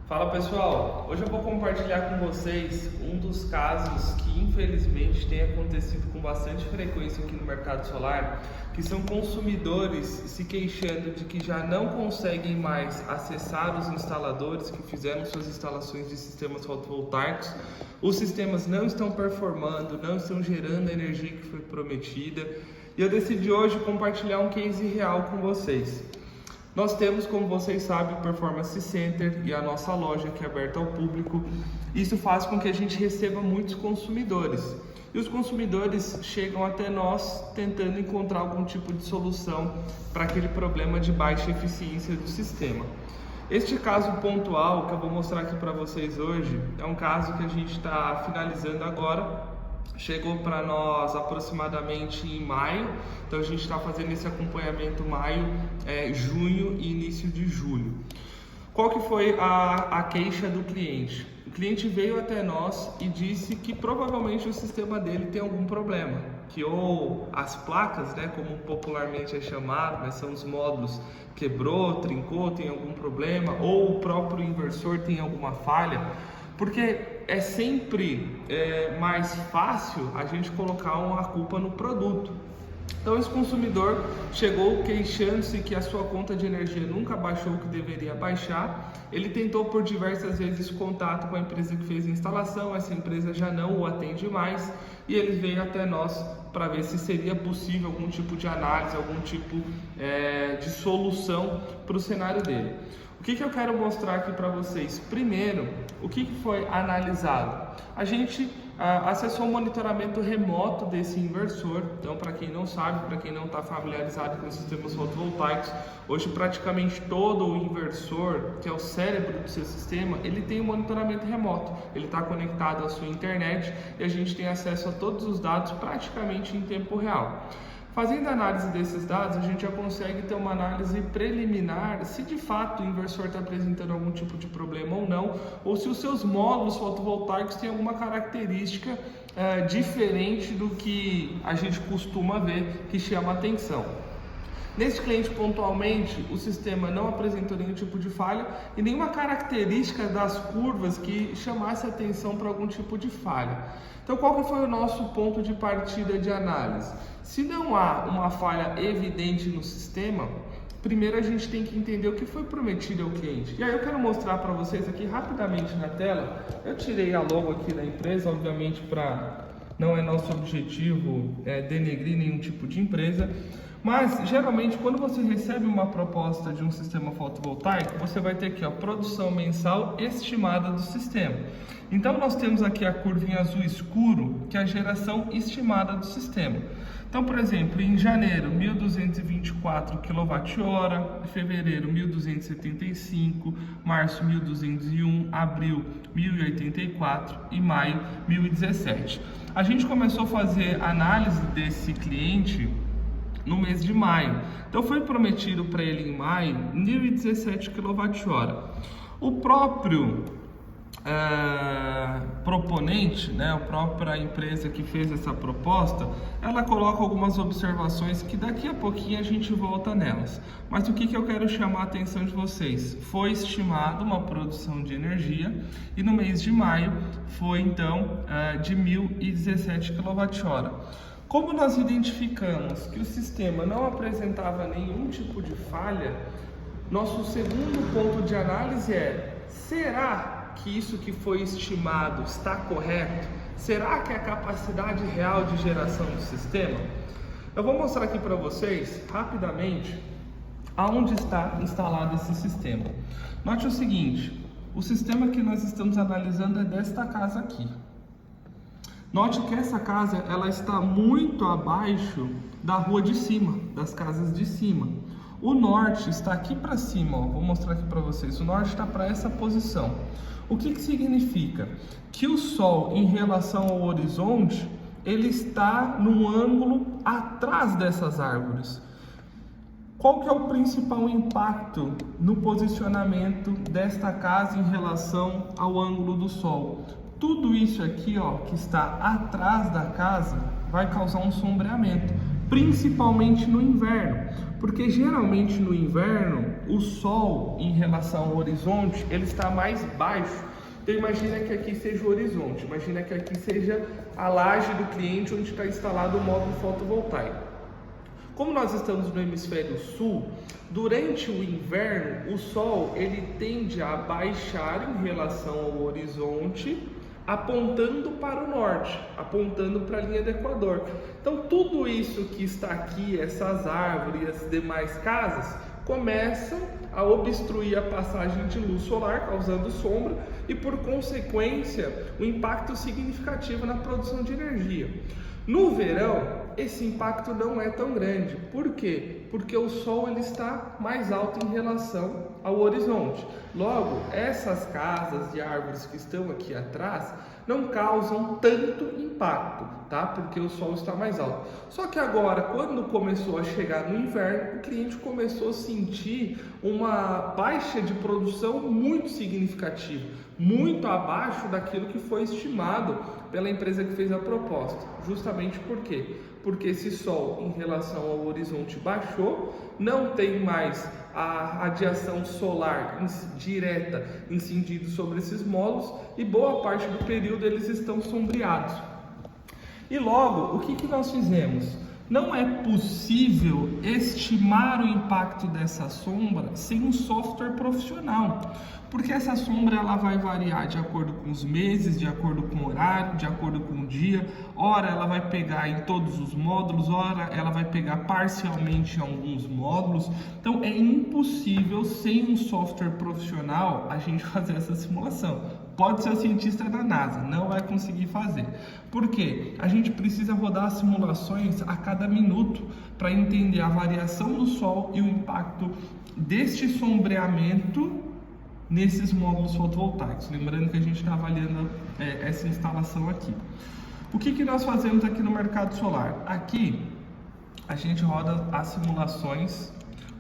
Fala pessoal, hoje eu vou compartilhar com vocês um dos casos que infelizmente tem acontecido com bastante frequência aqui no mercado solar, que são consumidores se queixando de que já não conseguem mais acessar os instaladores que fizeram suas instalações de sistemas fotovoltaicos. Os sistemas não estão performando, não estão gerando a energia que foi prometida, e eu decidi hoje compartilhar um case real com vocês. Nós temos, como vocês sabem, o Performance Center e a nossa loja que é aberta ao público. Isso faz com que a gente receba muitos consumidores. E os consumidores chegam até nós tentando encontrar algum tipo de solução para aquele problema de baixa eficiência do sistema. Este caso pontual que eu vou mostrar aqui para vocês hoje é um caso que a gente está finalizando agora. Chegou para nós aproximadamente em maio, então a gente está fazendo esse acompanhamento maio, junho e início de julho. Qual que foi a queixa do cliente? O cliente veio até nós e disse que provavelmente o sistema dele tem algum problema, que ou as placas, como popularmente é chamado, mas são os módulos, quebrou, trincou, tem algum problema, ou o próprio inversor tem alguma falha. Porque é sempre mais fácil a gente colocar uma culpa no produto. Então esse consumidor chegou queixando-se que a sua conta de energia nunca baixou o que deveria baixar. Ele tentou por diversas vezes contato com a empresa que fez a instalação, essa empresa já não o atende mais e ele veio até nós para ver se seria possível algum tipo de análise, algum tipo de solução para o cenário dele. O que eu quero mostrar aqui para vocês? Primeiro, o que foi analisado? A gente acessou o monitoramento remoto desse inversor. Então, para quem não sabe, para quem não está familiarizado com sistemas fotovoltaicos, hoje praticamente todo o inversor, que é o cérebro do seu sistema, ele tem um monitoramento remoto. Ele está conectado à sua internet e a gente tem acesso a todos os dados praticamente em tempo real. Fazendo a análise desses dados, a gente já consegue ter uma análise preliminar se de fato o inversor está apresentando algum tipo de problema ou se os seus módulos fotovoltaicos têm alguma característica diferente do que a gente costuma ver que chama atenção. Nesse cliente pontualmente, o sistema não apresentou nenhum tipo de falha e nenhuma característica das curvas que chamasse atenção para algum tipo de falha. Então, qual que foi o nosso ponto de partida de análise? Se não há uma falha evidente no sistema, primeiro a gente tem que entender o que foi prometido ao cliente. E aí eu quero mostrar para vocês aqui rapidamente na tela. Eu tirei a logo aqui da empresa, obviamente não é nosso objetivo denegrir nenhum tipo de empresa. Mas, geralmente, quando você recebe uma proposta de um sistema fotovoltaico, você vai ter aqui a produção mensal estimada do sistema. Então, nós temos aqui a curva em azul escuro, que é a geração estimada do sistema. Então, por exemplo, em janeiro, 1.224 kWh, fevereiro, 1.275, março, 1.201, abril, 1.084 e maio, 1.017. A gente começou a fazer análise desse cliente no mês de maio. Então foi prometido para ele em maio 1.017 kWh. O próprio proponente, a própria empresa que fez essa proposta, ela coloca algumas observações que daqui a pouquinho a gente volta nelas. Mas o que eu quero chamar a atenção de vocês? Foi estimado uma produção de energia e no mês de maio foi então de 1.017 kWh. Como nós identificamos que o sistema não apresentava nenhum tipo de falha, nosso segundo ponto de análise será que isso que foi estimado está correto? Será que a capacidade real de geração do sistema? Eu vou mostrar aqui para vocês, rapidamente, aonde está instalado esse sistema. Note o seguinte, o sistema que nós estamos analisando é desta casa aqui. Note que essa casa ela está muito abaixo da rua de cima, das casas de cima. O norte está aqui para cima, vou mostrar aqui para vocês. O norte está para essa posição. O que significa? Que o sol em relação ao horizonte, ele está num ângulo atrás dessas árvores. Qual que é o principal impacto no posicionamento desta casa em relação ao ângulo do sol? Tudo isso aqui, que está atrás da casa, vai causar um sombreamento. principalmente no inverno, porque geralmente no inverno o sol em relação ao horizonte ele está mais baixo. Então imagina que aqui seja o horizonte, imagina que aqui seja a laje do cliente onde está instalado o módulo fotovoltaico. Como nós estamos no hemisfério sul, durante o inverno o sol ele tende a baixar em relação ao horizonte, apontando para o norte, apontando para a linha do Equador. Então tudo isso que está aqui, essas árvores e as demais casas, começam a obstruir a passagem de luz solar, causando sombra e, por consequência, um impacto significativo na produção de energia. No verão, esse impacto não é tão grande. Por quê? Porque o sol ele está mais alto em relação ao horizonte. Logo, essas casas de árvores que estão aqui atrás não causam tanto impacto, tá? Porque o sol está mais alto. Só que agora, quando começou a chegar no inverno, o cliente começou a sentir uma baixa de produção muito significativa, muito abaixo daquilo que foi estimado pela empresa que fez a proposta. Justamente por quê? Porque esse sol em relação ao horizonte baixou, não tem mais a radiação solar direta incidindo sobre esses módulos e boa parte do período eles estão sombreados. E logo, o que nós fizemos? Não é possível estimar o impacto dessa sombra sem um software profissional, porque essa sombra ela vai variar de acordo com os meses, de acordo com o horário, de acordo com o dia. Ora ela vai pegar em todos os módulos, ora ela vai pegar parcialmente em alguns módulos. Então é impossível sem um software profissional a gente fazer essa simulação. Pode ser o cientista da NASA, não vai conseguir fazer. Por quê? A gente precisa rodar simulações a cada minuto para entender a variação do Sol e o impacto deste sombreamento nesses módulos fotovoltaicos. Lembrando que a gente está avaliando essa instalação aqui. O que nós fazemos aqui no mercado solar? Aqui a gente roda as simulações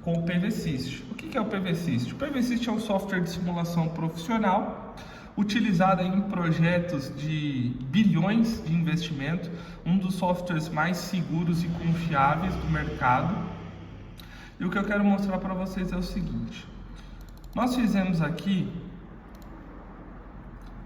com o PVSys. O que é o PVSys? O PVSys é um software de simulação profissional utilizado em projetos de bilhões de investimento, um dos softwares mais seguros e confiáveis do mercado. E o que eu quero mostrar para vocês é o seguinte: nós fizemos aqui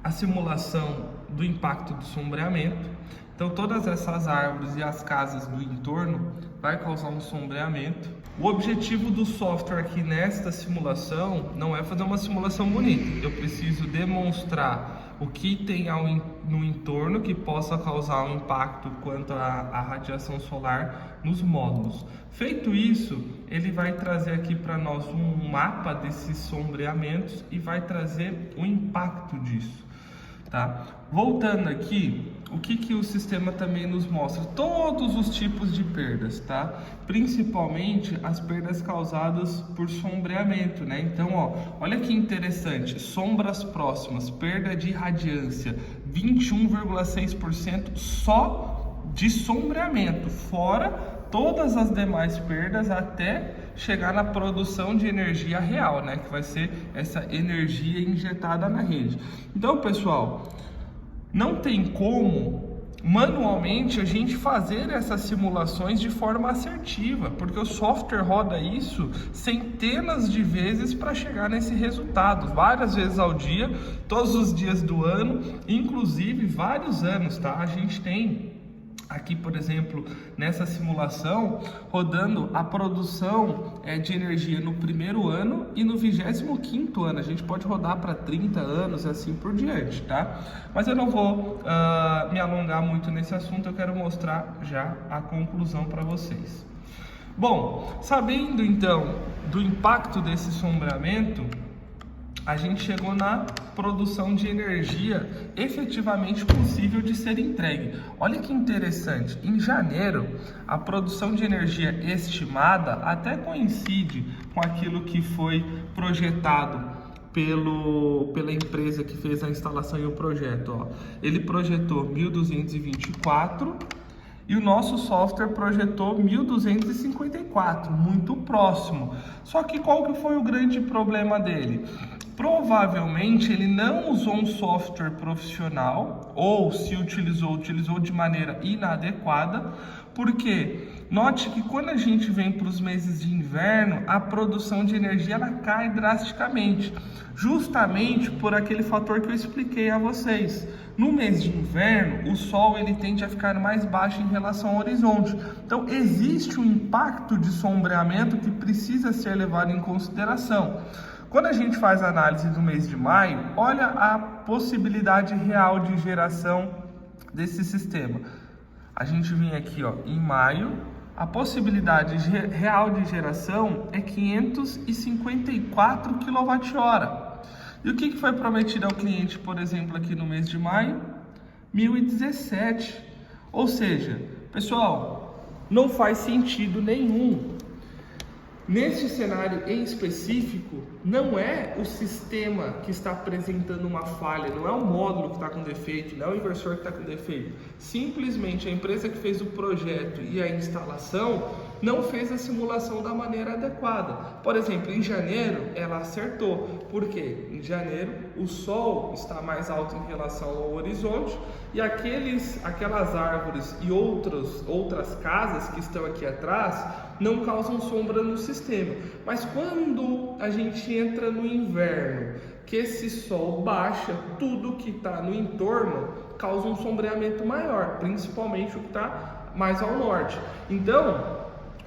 a simulação do impacto do sombreamento. Então todas essas árvores e as casas do entorno vai causar um sombreamento. O objetivo do software aqui nesta simulação não é fazer uma simulação bonita. Eu preciso demonstrar o que tem no entorno que possa causar um impacto quanto à radiação solar nos módulos. Feito isso, ele vai trazer aqui para nós um mapa desses sombreamentos e vai trazer o impacto disso. Tá? Voltando aqui, o que o sistema também nos mostra? Todos os tipos de perdas, tá? Principalmente as perdas causadas por sombreamento, né? Então, ó, olha que interessante, sombras próximas, perda de radiância, 21,6% só de sombreamento, fora todas as demais perdas até chegar na produção de energia real, né? Que vai ser essa energia injetada na rede. Então, pessoal, não tem como manualmente a gente fazer essas simulações de forma assertiva, porque o software roda isso centenas de vezes para chegar nesse resultado, várias vezes ao dia, todos os dias do ano, inclusive vários anos, tá? A gente tem aqui, por exemplo, nessa simulação, rodando a produção de energia no primeiro ano e no 25º ano. A gente pode rodar para 30 anos e assim por diante, tá? Mas eu não vou me alongar muito nesse assunto, eu quero mostrar já a conclusão para vocês. Bom, sabendo então do impacto desse sombreamento, a gente chegou na produção de energia efetivamente possível de ser entregue. Olha que interessante, em janeiro a produção de energia estimada até coincide com aquilo que foi projetado pela empresa que fez a instalação e o projeto. Ó. Ele projetou 1224 e o nosso software projetou 1254, muito próximo. Só que qual que foi o grande problema dele? Provavelmente ele não usou um software profissional, ou se utilizou de maneira inadequada, Por quê? Note que quando a gente vem para os meses de inverno, a produção de energia ela cai drasticamente, justamente por aquele fator que eu expliquei a vocês. No mês de inverno, o sol ele tende a ficar mais baixo em relação ao horizonte. Então, existe um impacto de sombreamento que precisa ser levado em consideração. Quando a gente faz a análise do mês de maio, olha a possibilidade real de geração desse sistema. A gente vem aqui, ó, em maio, a possibilidade real de geração é 554 kWh. E o que foi prometido ao cliente, por exemplo, aqui no mês de maio? 1017. Ou seja, pessoal, não faz sentido nenhum. Neste cenário em específico, não é o sistema que está apresentando uma falha, não é o módulo que está com defeito, não é o inversor que está com defeito. Simplesmente a empresa que fez o projeto e a instalação não fez a simulação da maneira adequada. Por exemplo, em janeiro ela acertou, porque em janeiro o sol está mais alto em relação ao horizonte e aquelas árvores e outras casas que estão aqui atrás não causam sombra no sistema. Mas quando a gente entra no inverno, que esse sol baixa, tudo que está no entorno causa um sombreamento maior, principalmente o que está mais ao norte. Então,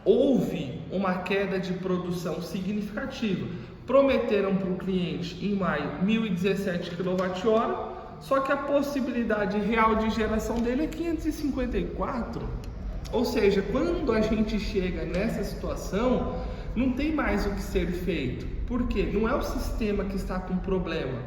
houve uma queda de produção significativa. Prometeram para o cliente em maio 1017 kWh, só que a possibilidade real de geração dele é 554. Ou seja, quando a gente chega nessa situação, não tem mais o que ser feito. Por quê? Não é o sistema que está com problema.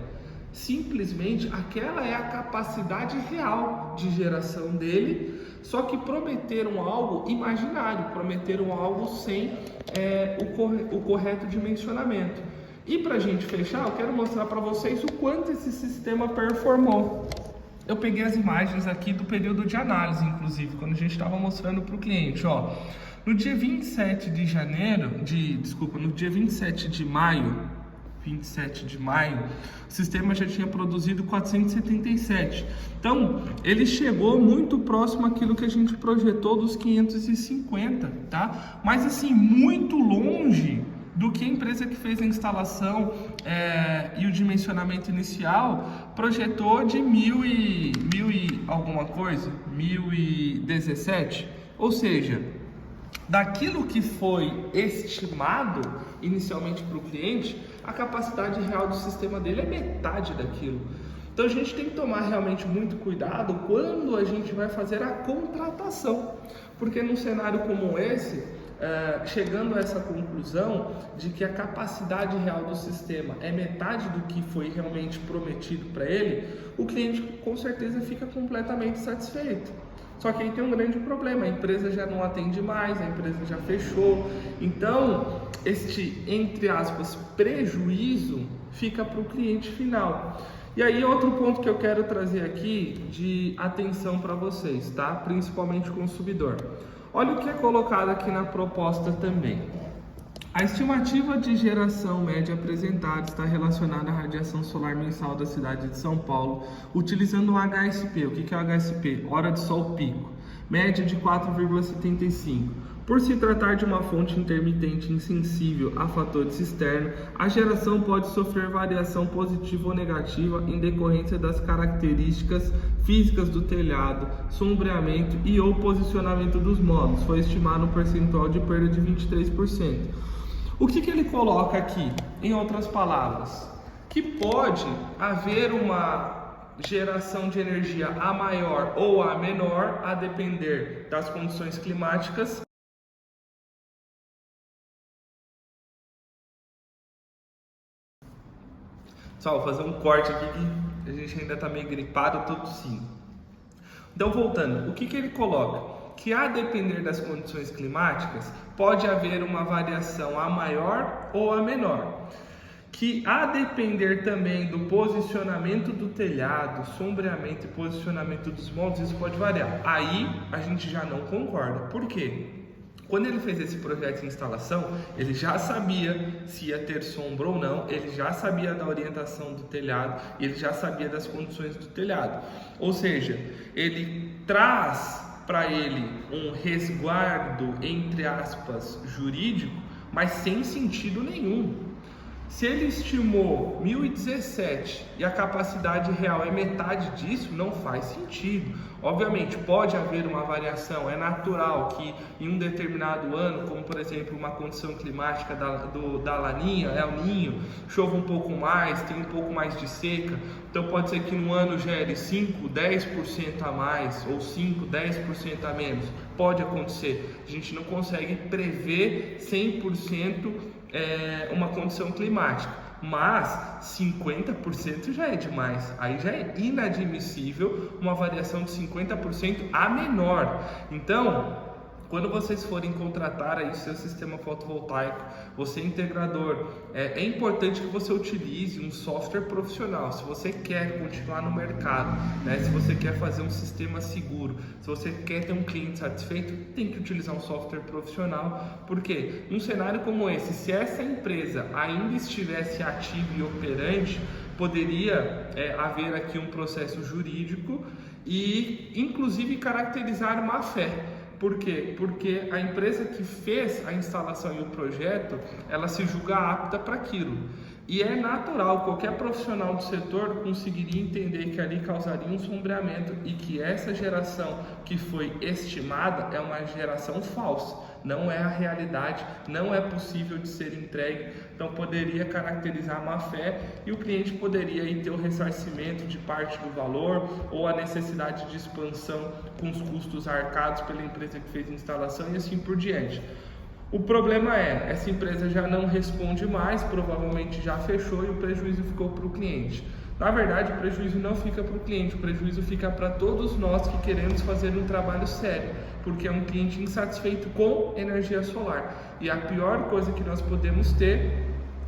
Simplesmente aquela é a capacidade real de geração dele, só que prometeram algo imaginário, prometeram algo sem o correto dimensionamento. E para a gente fechar, eu quero mostrar para vocês o quanto esse sistema performou. Eu peguei as imagens aqui do período de análise, inclusive, quando a gente estava mostrando para o cliente, ó. No dia 27 de maio, o sistema já tinha produzido 477. Então, ele chegou muito próximo àquilo que a gente projetou dos 550, tá? Mas assim, muito longe do que a empresa que fez a instalação e o dimensionamento inicial projetou de 1017. Ou seja, daquilo que foi estimado inicialmente para o cliente, a capacidade real do sistema dele é metade daquilo. Então a gente tem que tomar realmente muito cuidado quando a gente vai fazer a contratação, porque num cenário como esse, chegando a essa conclusão de que a capacidade real do sistema é metade do que foi realmente prometido para ele, o cliente com certeza fica completamente satisfeito. Só que aí tem um grande problema, a empresa já não atende mais, a empresa já fechou. Então, este, entre aspas, prejuízo fica para o cliente final. E aí outro ponto que eu quero trazer aqui de atenção para vocês, tá? Principalmente o consumidor. Olha o que é colocado aqui na proposta também. A estimativa de geração média apresentada está relacionada à radiação solar mensal da cidade de São Paulo, utilizando o HSP. O que é o HSP? Hora de sol pico, média de 4,75. Por se tratar de uma fonte intermitente insensível a fatores externos, a geração pode sofrer variação positiva ou negativa em decorrência das características físicas do telhado, sombreamento e ou posicionamento dos módulos. Foi estimado um percentual de perda de 23%. O que ele coloca aqui, em outras palavras? Que pode haver uma geração de energia a maior ou a menor, a depender das condições climáticas. Pessoal, vou fazer um corte aqui que a gente ainda está meio gripado, tô tossindo. Então, voltando, o que ele coloca? Que a depender das condições climáticas, pode haver uma variação a maior ou a menor. Que a depender também do posicionamento do telhado, sombreamento e posicionamento dos módulos, isso pode variar. Aí a gente já não concorda. Por quê? Quando ele fez esse projeto de instalação, ele já sabia se ia ter sombra ou não, ele já sabia da orientação do telhado, ele já sabia das condições do telhado. Ou seja, ele traz para ele um resguardo, entre aspas, jurídico, mas sem sentido nenhum. Se ele estimou 1.017 e a capacidade real é metade disso, não faz sentido. Obviamente, pode haver uma variação, é natural que em um determinado ano, como por exemplo uma condição climática da Laninha, El Ninho, chova um pouco mais, tem um pouco mais de seca, então pode ser que no ano gere 5, 10% a mais ou 5, 10% a menos. Pode acontecer, a gente não consegue prever 100% uma condição climática, mas 50% já é demais, aí já é inadmissível uma variação de 50% a menor. Então, quando vocês forem contratar aí seu sistema fotovoltaico, você integrador, é importante que você utilize um software profissional. Se você quer continuar no mercado, né, se você quer fazer um sistema seguro, se você quer ter um cliente satisfeito, tem que utilizar um software profissional, porque num cenário como esse, se essa empresa ainda estivesse ativa e operante, poderia haver aqui um processo jurídico e inclusive caracterizar má fé. Por quê? Porque a empresa que fez a instalação e o projeto, ela se julga apta para aquilo. E é natural, qualquer profissional do setor conseguiria entender que ali causaria um sombreamento e que essa geração que foi estimada é uma geração falsa. Não é a realidade, não é possível de ser entregue, então poderia caracterizar má fé e o cliente poderia aí ter o ressarcimento de parte do valor ou a necessidade de expansão com os custos arcados pela empresa que fez a instalação e assim por diante. O problema é, essa empresa já não responde mais, provavelmente já fechou e o prejuízo ficou para o cliente. Na verdade, o prejuízo não fica para o cliente, o prejuízo fica para todos nós que queremos fazer um trabalho sério, porque é um cliente insatisfeito com energia solar. E a pior coisa que nós podemos ter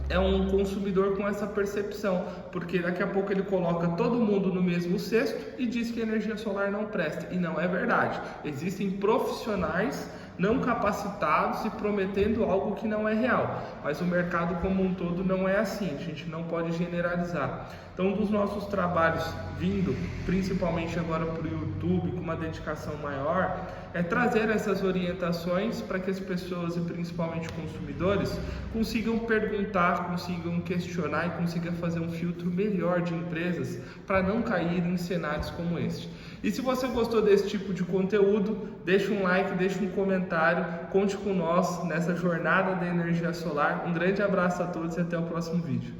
é um consumidor com essa percepção, porque daqui a pouco ele coloca todo mundo no mesmo cesto e diz que a energia solar não presta, e não é verdade. Existem profissionais não capacitados e prometendo algo que não é real, mas o mercado como um todo não é assim, a gente não pode generalizar. Então, um dos nossos trabalhos vindo, principalmente agora para o YouTube, com uma dedicação maior, é trazer essas orientações para que as pessoas e principalmente consumidores consigam perguntar, consigam questionar e consigam fazer um filtro melhor de empresas para não cair em cenários como este. E se você gostou desse tipo de conteúdo, deixa um like, deixa um comentário, conte com nós nessa jornada da energia solar. Um grande abraço a todos e até o próximo vídeo.